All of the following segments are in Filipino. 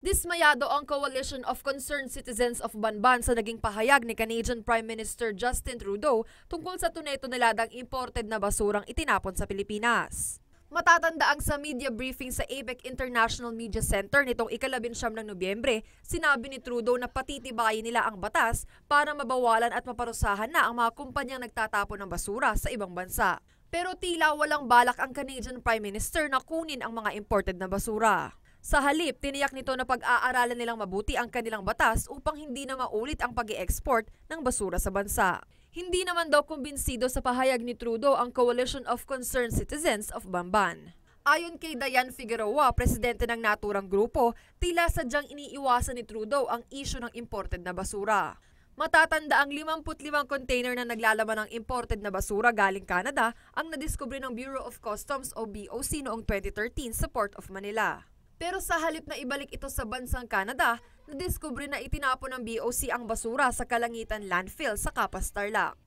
Dismayado ang Coalition of Concerned Citizens of Banban sa naging pahayag ni Canadian Prime Minister Justin Trudeau tungkol sa tunay-tuneladang imported na basurang itinapon sa Pilipinas. Matatandaang sa media briefing sa ABEC International Media Center nitong ika-19 ng Nobyembre, sinabi ni Trudeau na patitibayin nila ang batas para mabawalan at maparusahan na ang mga kumpanyang nagtatapon ng basura sa ibang bansa. Pero tila walang balak ang Canadian Prime Minister na kunin ang mga imported na basura. Sa halip, tiniyak nito na pag-aaralan nilang mabuti ang kanilang batas upang hindi na maulit ang pag-i-export ng basura sa bansa. Hindi naman daw kumbinsido sa pahayag ni Trudeau ang Coalition of Concerned Citizens of Banban. Ayon kay Diane Figueroa, presidente ng naturang grupo, tila sadyang iniiwasan ni Trudeau ang isyu ng imported na basura. Matatanda ang 55 container na naglalaman ng imported na basura galing Canada ang nadiskubre ng Bureau of Customs o BOC noong 2013 sa Port of Manila. Pero sa halip na ibalik ito sa bansang Canada, nadiskubre na itinapon ng BOC ang basura sa Kalangitan landfill sa Capas, Tarlac.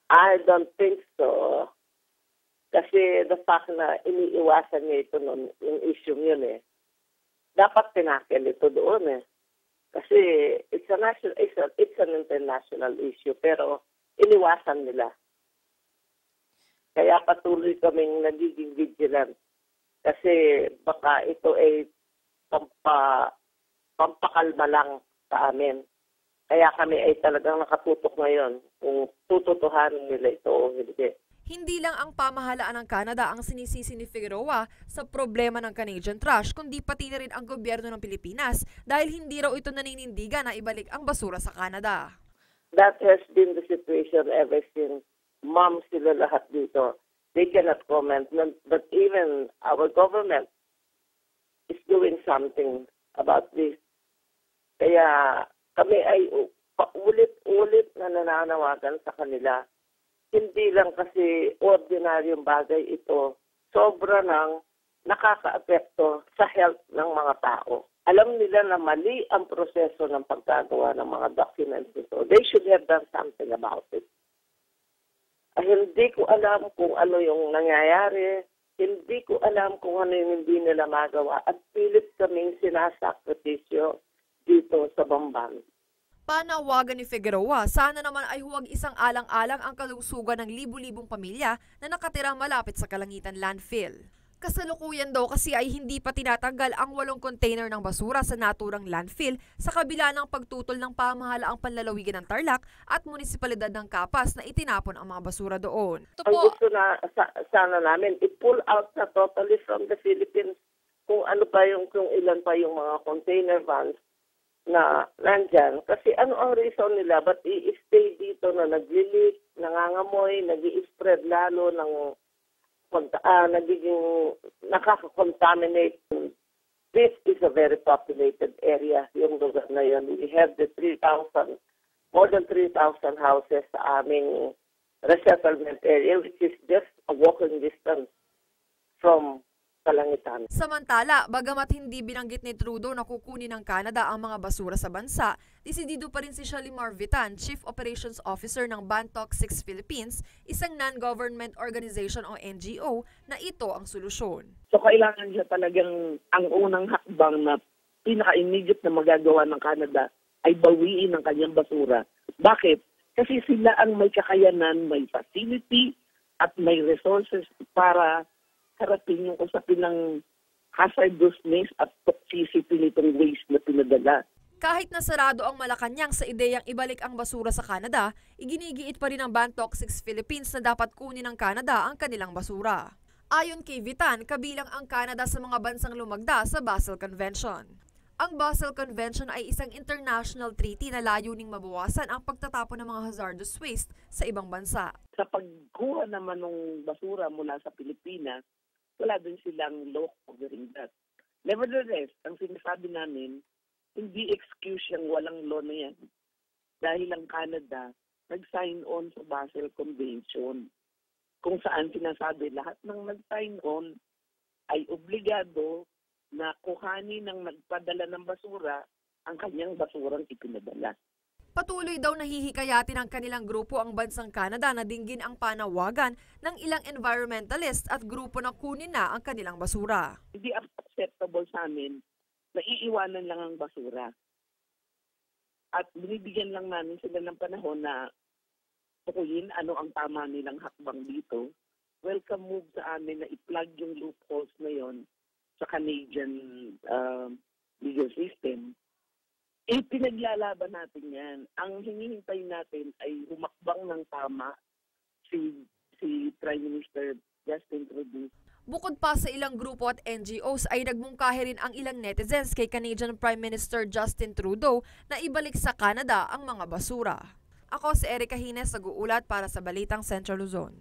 I don't think so. Kasi the fact na iniiwasan niya ito noon, yung issue yun dapat tinakel ito doon Kasi it's an international issue, pero iniwasan nila. Kaya patuloy kaming nagiging vigilant. Kasi baka ito ay pampakalma lang sa amin. Kaya kami ay talagang nakatutok ngayon kung tututuhanin nila ito o hindi. Hindi lang ang pamahalaan ng Canada ang sinisisi ni Figueroa sa problema ng Canadian trash, kundi pati na rin ang gobyerno ng Pilipinas dahil hindi raw ito naninindigan na ibalik ang basura sa Canada. That has been the situation ever since. Ma'am sila lahat dito. They cannot comment, but even our government is doing something about this. Kaya kami ay paulit-ulit na nananawagan sa kanila. Hindi lang kasi ordinaryong bagay ito, sobra nang nakaka-apekto sa health ng mga tao. Alam nila na mali ang proseso ng pagkagawa ng mga documents ito. They should have done something about it. Hindi ko alam kung ano yung nangyayari, hindi ko alam kung ano yung hindi nila magawa at pilit kaming sinasakripisyo dito sa Banban. Panawagan ni Figueroa, sana naman ay huwag isang alang-alang ang kalusugan ng libu-libong pamilya na nakatira malapit sa Kalangitan landfill. Kasalukuyan daw kasi ay hindi pa tinatanggal ang 8 container ng basura sa naturang landfill sa kabila ng pagtutol ng pamahalaang panlalawigan ng Tarlac at munisipalidad ng Capas na itinapon ang mga basura doon. Ang gusto na sana namin i-pull out na totally from the Philippines kung ilan pa yung mga container vans na nandyan. Kasi ano ang reason nila ba't i-stay dito na nagli-leak, nangangamoy, nag-i-spread lalo ng nagiging nakaka-contaminate. This is a very populated area, yung lugar na yun. We have more than 3,000 houses sa aming resettlement area, which is just a walking distance from Kalangitan. Samantala, bagamat hindi binanggit ni Trudeau na kukunin ng Canada ang mga basura sa bansa, desidido pa rin si Shalimar Vitan, Chief Operations Officer ng Bantoc 6 Philippines, isang non-government organization o NGO, na ito ang solusyon. So kailangan siya talagang ang unang hakbang na pinaka-immediate na magagawa ng Canada ay bawiin ang kanyang basura. Bakit? Kasi sila ang may kakayanan, may facility at may resources para harapin yung usapin ng hazardousness at toxicity nitong waste na pinadala. Kahit nasarado ang Malacanang sa ideyang ibalik ang basura sa Canada, iginigiit pa rin ng Bantoc 6 Philippines na dapat kunin ng Canada ang kanilang basura. Ayon kay Vitan, kabilang ang Canada sa mga bansang lumagda sa Basel Convention. Ang Basel Convention ay isang international treaty na layuning mabawasan ang pagtatapon ng mga hazardous waste sa ibang bansa. Sa pagkuha naman ng basura mula sa Pilipinas, wala din silang law covering that. Nevertheless, ang sinasabi namin, hindi excuse yung walang law na yan. Dahil ang Canada nag-sign on sa Basel Convention, kung saan sinasabi lahat ng nag-sign on ay obligado na kuhanin ng nagpadala ng basura ang kanyang basurang ipinadala. Patuloy daw nahihikayatin ng kanilang grupo ang bansang Canada na dinggin ang panawagan ng ilang environmentalist at grupo na kunin na ang kanilang basura. Hindi acceptable sa amin naiiwanan lang ang basura. At binibigyan lang namin sila ng panahon na tukuyin ano ang tama nilang hakbang dito. Welcome move sa amin na i-plug yung loopholes na yon sa Canadian legal system. Pinaglalaban natin yan. Ang hinihintay natin ay humakbang ng tama si Prime Minister Justin Trudeau. Bukod pa sa ilang grupo at NGOs ay nagmungkahi rin ang ilang netizens kay Canadian Prime Minister Justin Trudeau na ibalik sa Canada ang mga basura. Ako si Erica Hines, nag-uulat para sa Balitang Central Luzon.